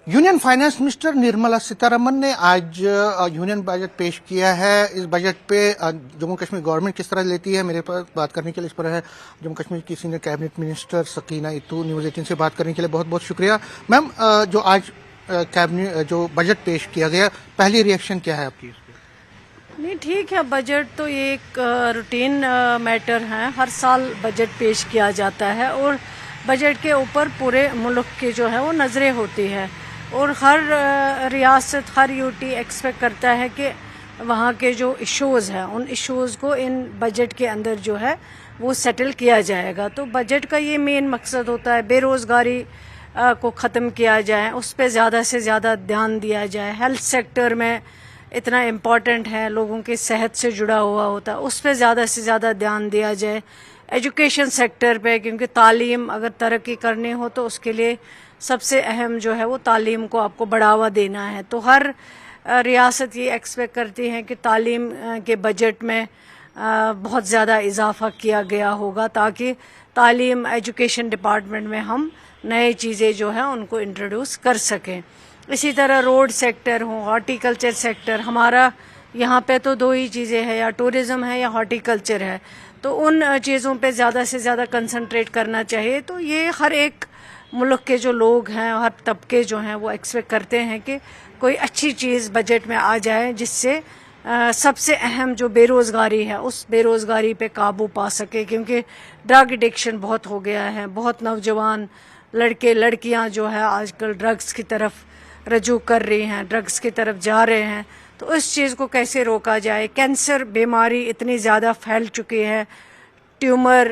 Union finance minister Nirmala Sitharaman ने आज union budget पेश किया है। इस बजट पे जम्मू कश्मीर गवर्नमेंट किस तरह लेती है, मेरे पास बात करने के लिए इस पर है जम्मू कश्मीर की senior cabinet minister Sakina Itoo. News 18 से बात करने के लिए बहुत बहुत शुक्रिया। मैम, जो आज कैबिनेट जो बजट पेश किया गया, पहली रिएक्शन क्या है आपकी? नहीं, ठीक है। बजट तो ये एक रूटीन मैटर है, हर साल बजट पेश किया जाता है और बजट के ऊपर पूरे मुल्क की जो है वो नज़रें होती है और हर रियासत, हर यूटी एक्सपेक्ट करता है कि वहाँ के जो इश्यूज़ हैं उन इश्यूज़ को इन बजट के अंदर जो है वो सेटल किया जाएगा। तो बजट का ये मेन मकसद होता है बेरोज़गारी को ख़त्म किया जाए, उस पर ज़्यादा से ज़्यादा ध्यान दिया जाए। हेल्थ सेक्टर में इतना इम्पॉर्टेंट है, लोगों की सेहत से जुड़ा हुआ होता है, उस पर ज़्यादा से ज़्यादा ध्यान दिया जाए। एजुकेशन सेक्टर पे, क्योंकि तालीम अगर तरक्की करनी हो तो उसके लिए सबसे अहम जो है वो तालीम को आपको बढ़ावा देना है। तो हर रियासत ये एक्सपेक्ट करती है कि तालीम के बजट में बहुत ज़्यादा इजाफा किया गया होगा ताकि तालीम एजुकेशन डिपार्टमेंट में हम नई चीज़ें जो है उनको इंट्रोड्यूस कर सकें। इसी तरह रोड सेक्टर हो, हॉर्टिकल्चर सेक्टर, हमारा यहाँ पे तो दो ही चीज़ें हैं, या टूरिज़्म है या हॉर्टिकल्चर है, तो उन चीज़ों पे ज़्यादा से ज़्यादा कंसंट्रेट करना चाहिए। तो ये हर एक मुल्क के जो लोग हैं, हर तबके जो हैं वो एक्सपेक्ट करते हैं कि कोई अच्छी चीज़ बजट में आ जाए जिससे सबसे अहम जो बेरोज़गारी है उस बेरोज़गारी पे काबू पा सके, क्योंकि ड्रग एडिक्शन बहुत हो गया है। बहुत नौजवान लड़के लड़कियां जो है आजकल ड्रग्स की तरफ रजू कर रही हैं, ड्रग्स की तरफ जा रहे हैं। तो इस चीज़ को कैसे रोका जाए? कैंसर बीमारी इतनी ज़्यादा फैल चुकी है, ट्यूमर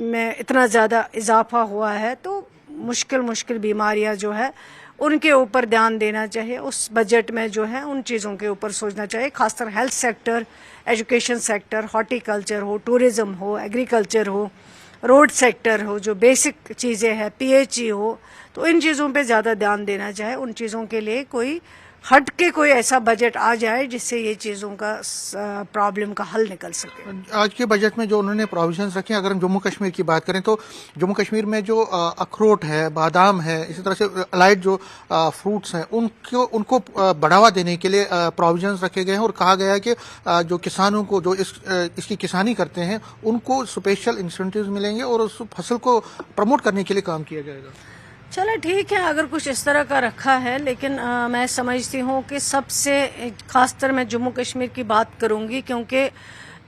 में इतना ज़्यादा इजाफा हुआ है, तो मुश्किल बीमारियां जो है उनके ऊपर ध्यान देना चाहिए। उस बजट में जो है उन चीज़ों के ऊपर सोचना चाहिए, खासकर health sector, education sector, horticulture हो, टूरिज़्म हो, एग्रीकल्चर हो, रोड सेक्टर हो, जो बेसिक चीज़ें हैं, पीएचई हो, तो इन चीज़ों पे ज़्यादा ध्यान देना चाहिए। उन चीज़ों के लिए कोई हट के कोई ऐसा बजट आ जाए जिससे ये चीज़ों का प्रॉब्लम का हल निकल सके। आज के बजट में जो उन्होंने प्रोविजंस रखे, अगर हम जम्मू कश्मीर की बात करें तो जम्मू कश्मीर में जो अखरोट है, बादाम है, इसी तरह से अलाइड जो फ्रूट्स हैं उनको बढ़ावा देने के लिए प्रोविजंस रखे गए हैं और कहा गया है कि जो किसानों को जो इसकी किसानी करते हैं उनको स्पेशल इंसेंटिव्स मिलेंगे और उस फसल को प्रमोट करने के लिए काम किया जाएगा। चलो ठीक है, अगर कुछ इस तरह का रखा है, लेकिन मैं समझती हूँ कि सबसे खासकर मैं जम्मू कश्मीर की बात करूँगी, क्योंकि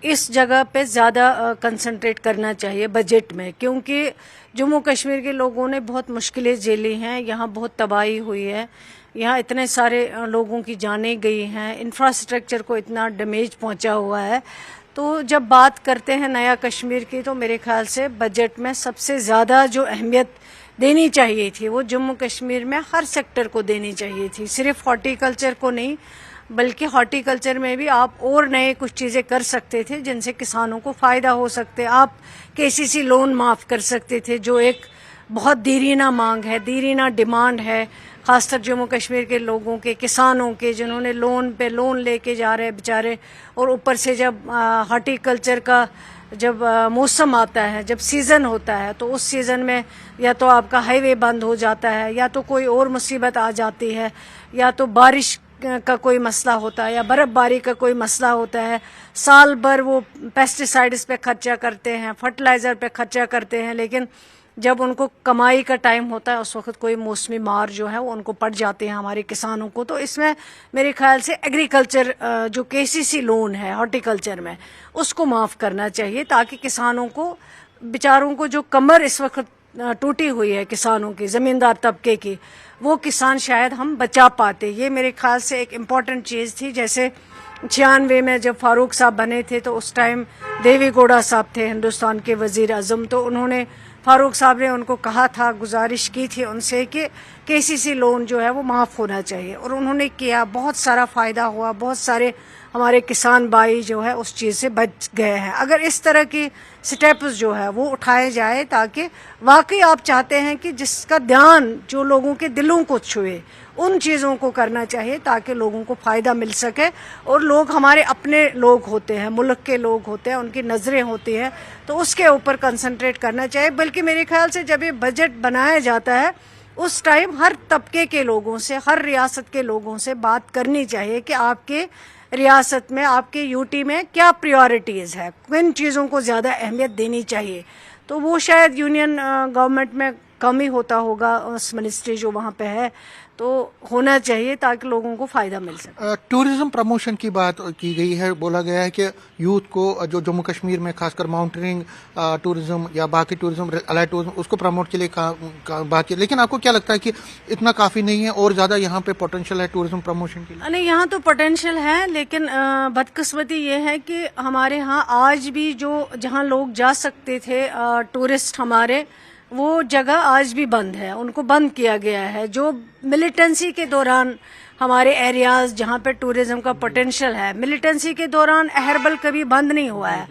इस जगह पे ज़्यादा कंसंट्रेट करना चाहिए बजट में, क्योंकि जम्मू कश्मीर के लोगों ने बहुत मुश्किलें झेली हैं। यहाँ बहुत तबाही हुई है, यहाँ इतने सारे लोगों की जानें गई हैं, इंफ्रास्ट्रक्चर को इतना डैमेज पहुँचा हुआ है। तो जब बात करते हैं नया कश्मीर की, तो मेरे ख्याल से बजट में सबसे ज़्यादा जो अहमियत देनी चाहिए थी वो जम्मू कश्मीर में हर सेक्टर को देनी चाहिए थी, सिर्फ हॉर्टिकल्चर को नहीं, बल्कि हॉर्टिकल्चर में भी आप और नए कुछ चीज़ें कर सकते थे जिनसे किसानों को फ़ायदा हो सकते। आप केसीसी लोन माफ़ कर सकते थे, जो एक बहुत देरीना मांग है, देरीना डिमांड है, खासकर जम्मू कश्मीर के लोगों के, किसानों के, जिन्होंने लोन पे लोन लेके जा रहे हैं बेचारे। और ऊपर से जब हॉर्टिकल्चर का जब मौसम आता है, जब सीज़न होता है, तो उस सीज़न में या तो आपका हाईवे बंद हो जाता है, या तो कोई और मुसीबत आ जाती है, या तो बारिश का कोई मसला होता है, या बर्फ़बारी का कोई मसला होता है। साल भर वो पेस्टिसाइड्स पे खर्चा करते हैं, फर्टिलाइज़र पे खर्चा करते हैं, लेकिन जब उनको कमाई का टाइम होता है उस वक्त कोई मौसमी मार जो है वो उनको पड़ जाते हैं हमारे किसानों को। तो इसमें मेरे ख्याल से एग्रीकल्चर जो केसीसी लोन है हॉर्टिकल्चर में, उसको माफ़ करना चाहिए, ताकि किसानों को, बेचारों को जो कमर इस वक्त टूटी हुई है किसानों की, ज़मींदार तबके की, वो किसान शायद हम बचा पाते। ये मेरे ख्याल से एक इम्पॉर्टेंट चीज़ थी। जैसे 96 में जब फारूक साहब बने थे तो उस टाइम देवी गौड़ा साहब थे हिंदुस्तान के वज़ीर आज़म, तो उन्होंने, फारूक साहब ने उनको कहा था, गुजारिश की थी उनसे कि केसीसी लोन जो है वो माफ़ होना चाहिए, और उन्होंने किया। बहुत सारा फ़ायदा हुआ, बहुत सारे हमारे किसान भाई जो है उस चीज़ से बच गए हैं। अगर इस तरह की स्टेप्स जो है वो उठाए जाए, ताकि वाकई आप चाहते हैं कि जिसका ध्यान जो लोगों के दिलों को छुए, उन चीज़ों को करना चाहिए ताकि लोगों को फ़ायदा मिल सके। और लोग हमारे अपने लोग होते हैं, मुल्क के लोग होते हैं, उनकी नज़रें होती हैं, तो उसके ऊपर कंसंट्रेट करना चाहिए। बल्कि मेरे ख्याल से जब ये बजट बनाया जाता है اس ٹائم ہر طبقے کے لوگوں سے، ہر ریاست کے لوگوں سے بات کرنی چاہیے کہ آپ کے ریاست میں، آپ کے یوٹی میں کیا پریورٹیز ہے، کن چیزوں کو زیادہ اہمیت دینی چاہیے. تو وہ شاید یونین گورنمنٹ میں کم ہی ہوتا ہوگا، اس منسٹری جو وہاں پہ ہے، تو ہونا چاہیے تاکہ لوگوں کو فائدہ مل سکے. ٹورزم پروموشن کی بات کی گئی ہے، بولا گیا ہے کہ یوتھ کو جو جموں کشمیر میں خاص کر ماؤنٹینئرنگ ٹورزم یا باقی ٹورزم، الائڈ ٹورزم، اس کو پروموٹ کے لیے بات کی. لیکن آپ کو کیا لگتا ہے کہ اتنا کافی نہیں ہے اور زیادہ یہاں پہ پوٹینشیل ہے ٹورزم پروموشن کے لیے؟ نہیں، یہاں تو پوٹینشیل ہے، لیکن بدقسمتی یہ ہے کہ ہمارے ہاں آج بھی جہاں لوگ جا سکتے تھے ٹورسٹ ہمارے، وہ جگہ آج بھی بند ہے، ان کو بند کیا گیا ہے. جو ملیٹنسی کے دوران ہمارے ایریاز جہاں پہ ٹورزم کا پوٹینشیل ہے، ملیٹنسی کے دوران اہربل کبھی بند نہیں ہوا ہے،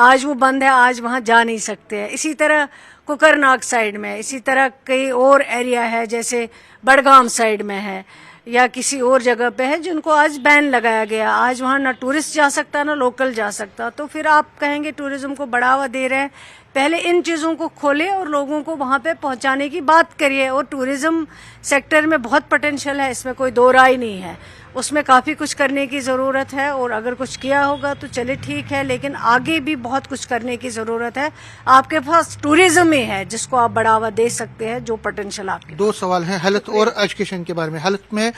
آج وہ بند ہے، آج وہاں جا نہیں سکتے ہیں. اسی طرح کوکرناگ سائڈ میں، اسی طرح کئی اور ایریا ہے جیسے بڑگام سائڈ میں ہے یا کسی اور جگہ پہ ہے جن کو آج بین لگایا گیا. آج وہاں نہ ٹورسٹ جا سکتا نہ لوکل جا سکتا. تو پھر آپ کہیں گے ٹورزم کو بڑھاوا دے رہے ہیں، پہلے ان چیزوں کو کھولے اور لوگوں کو وہاں پہ پہنچانے کی بات کریے. اور ٹورزم سیکٹر میں بہت پوٹینشیل ہے، اس میں کوئی دو رائے نہیں ہے، اس میں کافی کچھ کرنے کی ضرورت ہے. اور اگر کچھ کیا ہوگا تو چلے ٹھیک ہے، لیکن آگے بھی بہت کچھ کرنے کی ضرورت ہے. آپ کے پاس ٹورزم ہی ہے جس کو آپ بڑھاوا دے سکتے ہیں، جو پوٹینشیل آپ کے. دو سوال ہیں ہیلتھ اور ایجوکیشن کے بارے میں. ہیلتھ میں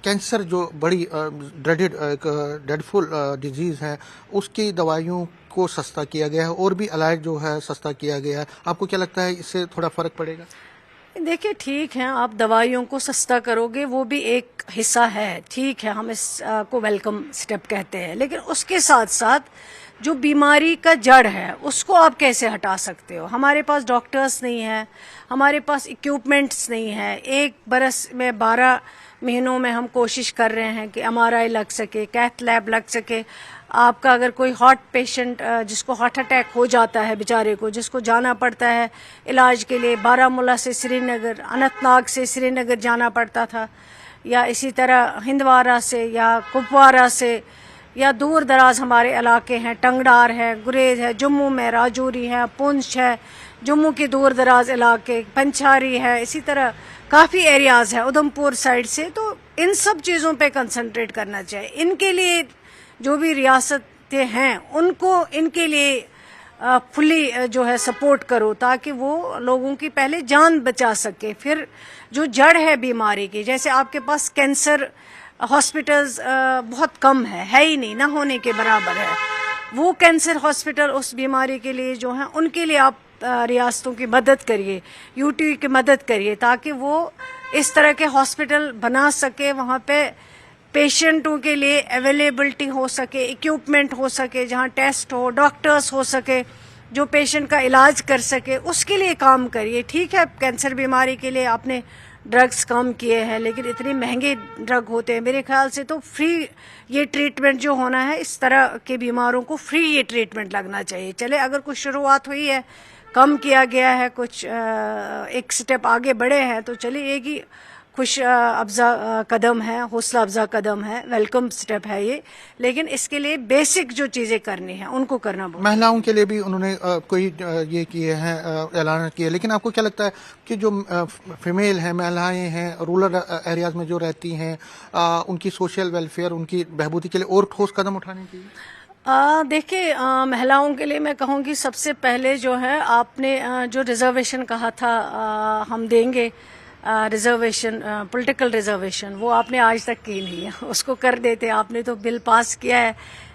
کینسر جو بڑی ڈیڈفل ڈیزیز ہے، اس کی دوائیوں کو سستا کیا گیا ہے اور بھی الائڈ جو ہے سستا کیا گیا ہے. آپ کو کیا لگتا ہے اس سے تھوڑا فرق پڑے گا؟ دیکھیے ٹھیک ہے، آپ دوائیوں کو سستا کرو گے، وہ بھی ایک حصہ ہے، ٹھیک ہے، ہم اس کو ویلکم سٹیپ کہتے ہیں. لیکن اس کے ساتھ ساتھ جو بیماری کا جڑ ہے اس کو آپ کیسے ہٹا سکتے ہو؟ ہمارے پاس ڈاکٹرز نہیں ہیں، ہمارے پاس اکوپمنٹس نہیں ہیں. ایک برس میں 12 مہینوں میں ہم کوشش کر رہے ہیں کہ MRI لگ سکے، کیتھ لیب لگ سکے. آپ کا اگر کوئی ہارٹ پیشنٹ جس کو ہارٹ اٹیک ہو جاتا ہے بیچارے کو، جس کو جانا پڑتا ہے علاج کے لیے بارہمولہ سے سری نگر، اننت ناگ سے سری نگر جانا پڑتا تھا، یا اسی طرح ہندوارہ سے یا کپوارہ سے، یا دور دراز ہمارے علاقے ہیں، ٹنگڈار ہے، گریز ہے، جموں میں راجوری ہے، پونچھ ہے، جموں کے دور دراز علاقے، پنچھاری ہے، اسی طرح کافی ایریاز ہیں ادھم پور سائڈ سے. تو ان سب چیزوں پہ کنسنٹریٹ کرنا چاہیے. ان کے لیے جو بھی ریاستیں ہیں ان کو ان کے لیے فلی جو ہے سپورٹ کرو، تاکہ وہ لوگوں کی پہلے جان بچا سکے. پھر جو جڑ ہے بیماری کی، جیسے آپ کے پاس کینسر ہاسپٹلز بہت کم ہے ہی نہیں، نہ ہونے کے برابر ہے. وہ کینسر ہاسپٹل اس بیماری کے لیے جو ہیں ان کے لیے آپ ریاستوں کی مدد کریے، UT کی مدد کریے، تاکہ وہ اس طرح کے ہاسپٹل بنا سکے. وہاں پہ پیشنٹوں کے لیے اویلیبلٹی ہو سکے، اکوپمنٹ ہو سکے، جہاں ٹیسٹ ہو، ڈاکٹرز ہو سکے جو پیشنٹ کا علاج کر سکے. اس کے لیے کام کریے. ٹھیک ہے، کینسر بیماری کے لیے آپ نے ڈرگز کام کیے ہیں، لیکن اتنے مہنگے ڈرگ ہوتے ہیں. میرے خیال سے تو فری یہ ٹریٹمنٹ جو ہونا ہے، اس طرح کے بیماروں کو فری یہ ٹریٹمنٹ لگنا چاہیے. چلے اگر کچھ شروعات ہوئی ہے، کم کیا گیا ہے، کچھ ایک سٹیپ آگے بڑھے ہیں، تو چلے ایک ہی خوش افزا قدم ہے، حوصلہ افزا قدم ہے، ویلکم سٹیپ ہے یہ. لیکن اس کے لیے بیسک جو چیزیں کرنی ہیں ان کو کرنا بہت. مہیلاؤں کے لیے بھی انہوں نے کوئی یہ کیے ہیں، اعلانات کیے. لیکن آپ کو کیا لگتا ہے کہ جو فیمیل ہیں، مہلائیں ہیں، رورل ایریاز میں جو رہتی ہیں، ان کی سوشل ویلفیئر، ان کی بہبودی کے لیے اور ٹھوس قدم اٹھانے چاہیے؟ دیکھیے، مہلاؤں کے لیے میں کہوں گی سب سے پہلے جو ہے آپ نے جو ریزرویشن کہا تھا ہم دیں گے، ریزرویشن، پولیٹیکل ریزرویشن، وہ آپ نے آج تک کی نہیں ہے. اس کو کر دیتے. آپ نے تو بل پاس کیا ہے،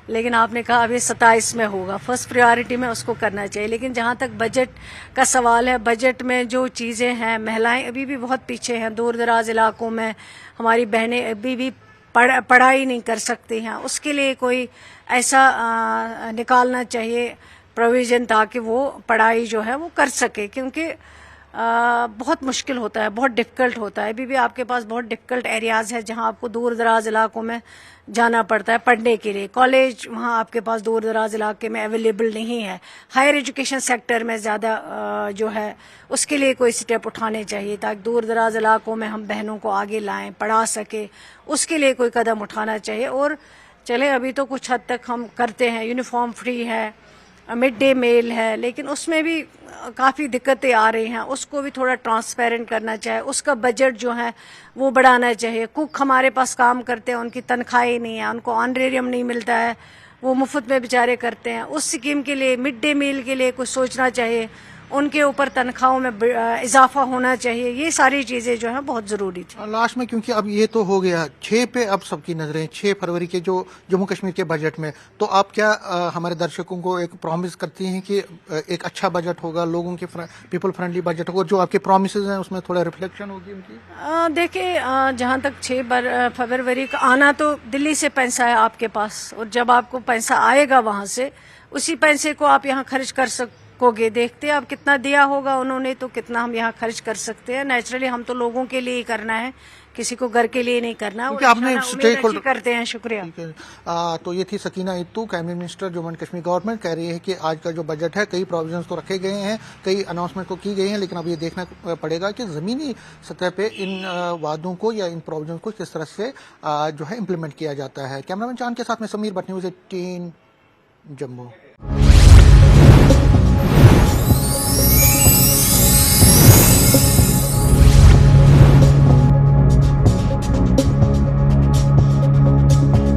لیکن آپ نے کہا ابھی 27 میں ہوگا. فرسٹ پریورٹی میں اس کو کرنا چاہیے. لیکن جہاں تک بجٹ کا سوال ہے، بجٹ میں جو چیزیں ہیں، مہلائیں ابھی بھی بہت پیچھے ہیں. دور دراز علاقوں میں ہماری بہنیں ابھی بھی پڑھائی نہیں کر سکتی ہیں. اس کے لیے کوئی ایسا نکالنا چاہیے پروویژن، تاکہ وہ پڑھائی جو ہے وہ کر سکے. کیونکہ بہت مشکل ہوتا ہے، بہت ڈفیکلٹ ہوتا ہے. ابھی بھی آپ کے پاس بہت ڈفیکلٹ ایریاز ہیں جہاں آپ کو دور دراز علاقوں میں جانا پڑتا ہے پڑھنے کے لیے. کالج وہاں آپ کے پاس دور دراز علاقے میں اویلیبل نہیں ہے. ہائر ایجوکیشن سیکٹر میں زیادہ جو ہے اس کے لیے کوئی سٹیپ اٹھانے چاہیے، تاکہ دور دراز علاقوں میں ہم بہنوں کو آگے لائیں، پڑھا سکے. اس کے لیے کوئی قدم اٹھانا چاہیے. اور چلے ابھی تو کچھ حد تک ہم کرتے ہیں، یونیفارم فری ہے، मिड डे मील है, लेकिन उसमें भी काफ़ी दिक्कतें आ रही हैं, उसको भी थोड़ा ट्रांसपेरेंट करना चाहिए, उसका बजट जो है वो बढ़ाना चाहिए। कुक हमारे पास काम करते हैं, उनकी तनख्वाही नहीं है, उनको ऑनरेरियम नहीं मिलता है, वो मुफ्त में बेचारे करते हैं। उस स्कीम के लिए, मिड डे मील के लिए कुछ सोचना चाहिए, उनके ऊपर तनख्वाहों में इजाफा होना चाहिए। ये सारी चीज़ें जो हैं बहुत ज़रूरी थी। लास्ट में, क्योंकि अब ये तो हो गया 6 पे, अब सबकी नजरें 6 फरवरी के जो जम्मू कश्मीर के बजट में, तो आप क्या हमारे दर्शकों को एक प्रॉमिस करती हैं कि एक अच्छा बजट होगा, लोगों के पीपल फ्रेंडली बजट होगा, जो आपके प्रॉमिसेस हैं उसमें थोड़ा रिफ्लेक्शन होगी उनकी? देखिए, जहाँ तक 6 फरवरी का आना, तो दिल्ली से पैसा है आपके पास, और जब आपको पैसा आएगा वहाँ से, उसी पैसे को आप यहाँ खर्च कर सकोगे। देखते हैं अब कितना दिया होगा उन्होंने, तो कितना हम यहाँ खर्च कर सकते हैं। नेचुरली हम तो लोगों के लिए ही करना है, किसी को घर के लिए नहीं करना। क्योंकि आपने स्टेक होल्डर करते हैं। शुक्रिया। तो ये थी Sakina Itoo, cabinet minister Jammu and Kashmir government, कह रही है कि आज का जो बजट है, कई प्रोविजंस तो रखे गए हैं, कई अनाउंसमेंट तो की गई हैं, लेकिन अब ये देखना पड़ेगा कि जमीनी सतह पे इन वादों को या इन प्रोविजंस को किस तरह से जो है इम्प्लीमेंट किया जाता है। कैमरामैन चांद के साथ में समीर भट्ट, न्यूज़ 18 जम्मू।